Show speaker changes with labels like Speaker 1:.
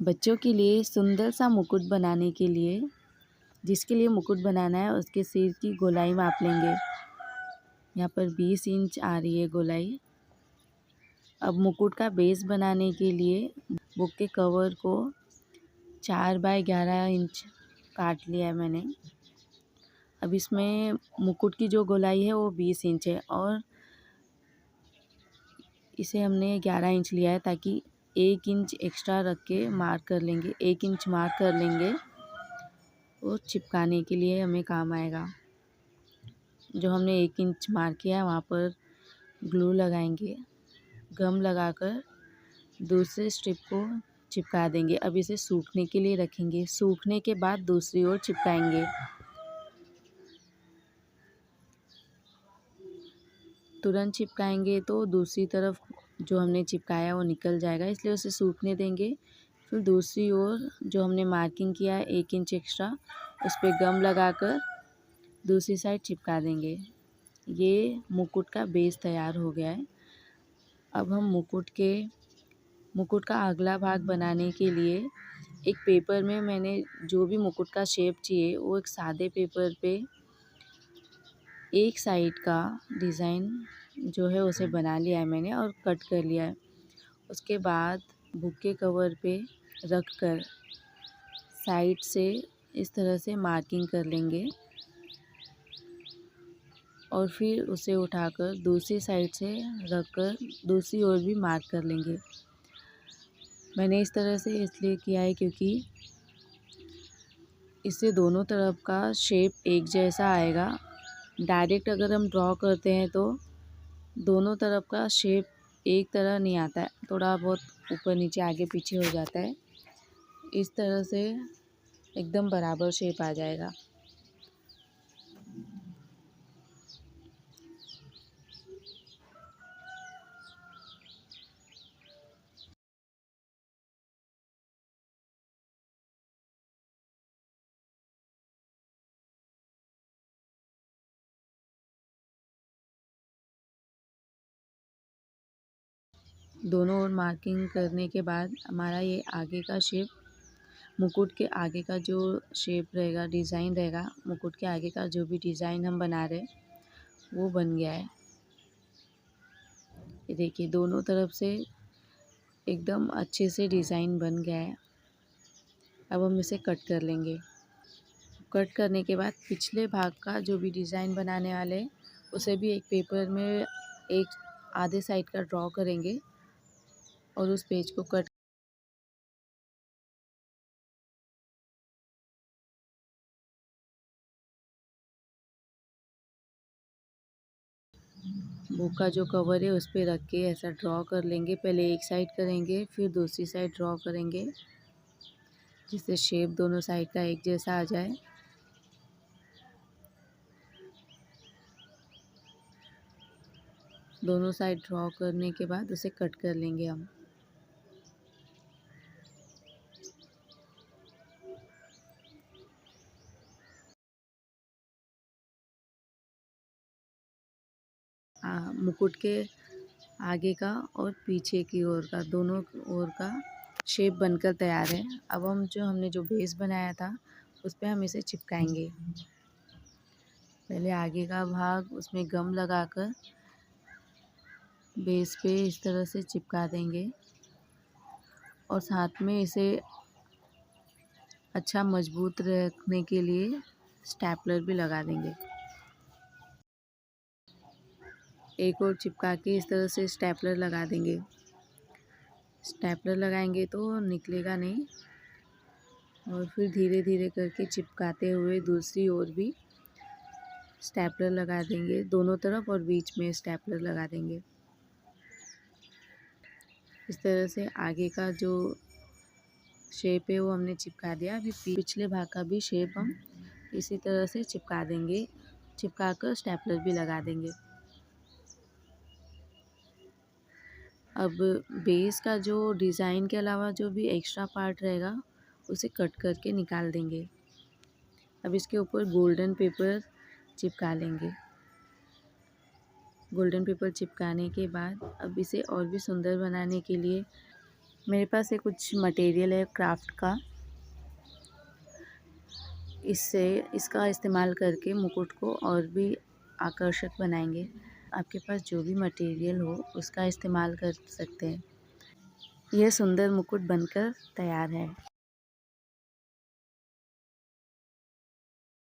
Speaker 1: बच्चों के लिए सुंदर सा मुकुट बनाने के लिए जिसके लिए मुकुट बनाना है उसके सिर की गोलाई माप लेंगे। यहाँ पर 20 इंच आ रही है गोलाई। अब मुकुट का बेस बनाने के लिए बुक के कवर को 4 बाय 11 इंच काट लिया है मैंने। अब इसमें मुकुट की जो गोलाई है वो 20 इंच है और इसे हमने 11 इंच लिया है ताकि 1 इंच एक्स्ट्रा रख के मार्क कर लेंगे। 1 इंच मार्क कर लेंगे और चिपकाने के लिए हमें काम आएगा। जो हमने 1 इंच मार्क किया है वहाँ पर ग्लू लगाएंगे। गम लगाकर दूसरे स्ट्रिप को चिपका देंगे। अब इसे सूखने के लिए रखेंगे। सूखने के बाद दूसरी ओर चिपकाएंगे। तुरंत चिपकाएंगे तो दूसरी तरफ जो हमने चिपकाया वो निकल जाएगा, इसलिए उसे सूखने देंगे। फिर दूसरी ओर जो हमने मार्किंग किया है 1 इंच एक्स्ट्रा, उस पर गम लगाकर दूसरी साइड चिपका देंगे। ये मुकुट का बेस तैयार हो गया है। अब हम मुकुट का अगला भाग बनाने के लिए एक पेपर में मैंने जो भी मुकुट का शेप चाहिए वो एक सादे पेपर पे एक साइड का डिज़ाइन जो है उसे बना लिया है मैंने और कट कर लिया है। उसके बाद बुक के कवर पे रख कर साइड से इस तरह से मार्किंग कर लेंगे और फिर उसे उठाकर दूसरी साइड से रख कर दूसरी ओर भी मार्क कर लेंगे। मैंने इस तरह से इसलिए किया है क्योंकि इससे दोनों तरफ का शेप एक जैसा आएगा। डायरेक्ट अगर हम ड्रॉ करते हैं तो दोनों तरफ का शेप एक तरह नहीं आता है, थोड़ा बहुत ऊपर नीचे आगे पीछे हो जाता है। इस तरह से एकदम बराबर शेप आ जाएगा। दोनों ओर मार्किंग करने के बाद हमारा ये आगे का शेप, मुकुट के आगे का जो शेप रहेगा, डिज़ाइन रहेगा, मुकुट के आगे का जो भी डिज़ाइन हम बना रहे वो बन गया है। ये देखिए दोनों तरफ से एकदम अच्छे से डिज़ाइन बन गया है। अब हम इसे कट कर लेंगे। कट करने के बाद पिछले भाग का जो भी डिज़ाइन बनाने वाले उसे भी एक पेपर में एक आधे साइड का ड्रॉ करेंगे और उस पेज को कट बुक का जो कवर है उस पर रख के ऐसा ड्रॉ कर लेंगे। पहले एक साइड करेंगे फिर दूसरी साइड ड्रॉ करेंगे जिससे शेप दोनों साइड का एक जैसा आ जाए। दोनों साइड ड्रॉ करने के बाद उसे कट कर लेंगे हम। मुकुट के आगे का और पीछे की ओर का दोनों ओर का शेप बनकर तैयार है। अब हमने जो बेस बनाया था उस पर हम इसे चिपकाएंगे। पहले आगे का भाग उसमें गम लगाकर बेस पे इस तरह से चिपका देंगे और साथ में इसे अच्छा मजबूत रखने के लिए स्टेपलर भी लगा देंगे। एक और चिपका के इस तरह से स्टेपलर लगा देंगे। स्टेपलर लगाएंगे तो निकलेगा नहीं और फिर धीरे धीरे करके चिपकाते हुए दूसरी ओर भी स्टेपलर लगा देंगे, दोनों तरफ और बीच में स्टेपलर लगा देंगे। इस तरह से आगे का जो शेप है वो हमने चिपका दिया। अभी पिछले भाग का भी शेप हम इसी तरह से चिपका देंगे, चिपका कर स्टेपलर भी लगा देंगे। अब बेस का जो डिज़ाइन के अलावा जो भी एक्स्ट्रा पार्ट रहेगा उसे कट करके निकाल देंगे। अब इसके ऊपर गोल्डन पेपर चिपका लेंगे। गोल्डन पेपर चिपकाने के बाद अब इसे और भी सुंदर बनाने के लिए मेरे पास ये कुछ मटेरियल है क्राफ्ट का, इससे इसका इस्तेमाल करके मुकुट को और भी आकर्षक बनाएंगे। आपके पास जो भी मटेरियल हो उसका इस्तेमाल कर सकते हैं। यह सुंदर मुकुट बनकर तैयार है।